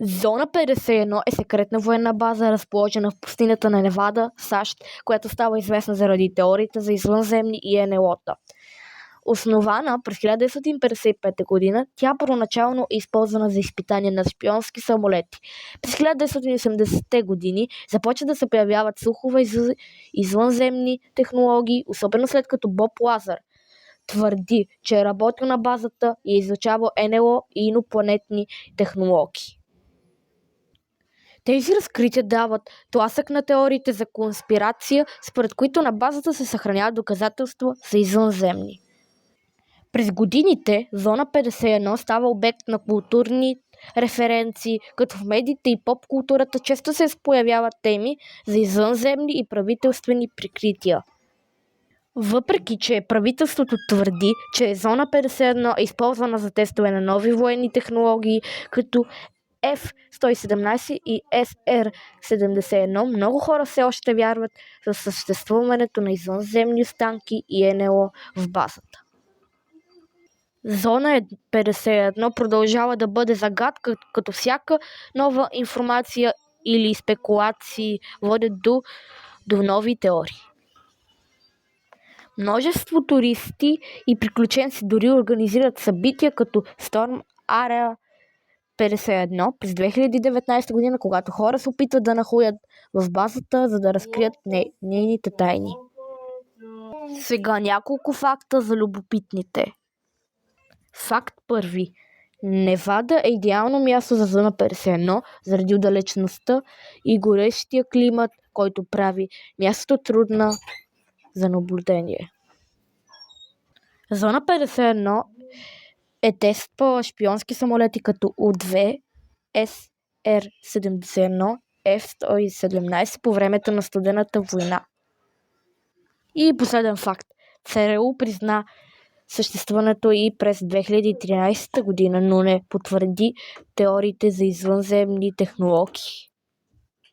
Зона 51 е секретна военна база, разположена в пустинята на Невада, САЩ, която става известна заради теориите за извънземни и НЛО-та. Основана през 1955 година, тя първоначално е използвана за изпитание на шпионски самолети. През 1980-те години започва да се появяват слухове за извънземни технологии, особено след като Боб Лазар твърди, че е работил на базата и е изучавал НЛО и инопланетни технологии. Тези разкрития дават тласък на теориите за конспирация, според които на базата се съхраняват доказателства за извънземни. През годините Зона 51 става обект на културни референции, като в медиите и поп-културата често се появяват теми за извънземни и правителствени прикрития. Въпреки че правителството твърди, че Зона 51 е използвана за тестове на нови военни технологии, като F-117 и SR-71, много хора все още вярват в съществуването на извънземни останки и НЛО в базата. Зона 51 продължава да бъде загадка, като всяка нова информация или спекулации водят до нови теории. Множество туристи и приключенци дори организират събития като Storm Area 51 през 2019 година, когато хора се опитват да нахлуят в базата, за да разкрият нейните тайни. Сега няколко факта за любопитните. Факт първи. Невада е идеално място за Зона 51 заради отдалечеността и горещия климат, който прави мястото трудна за наблюдение. Зона 51 е тествала шпионски самолети като У-2, SR-71, F-117 по времето на Студената война. И последен факт. ЦРУ призна съществуването и през 2013 година, но не потвърди теориите за извънземни технологии.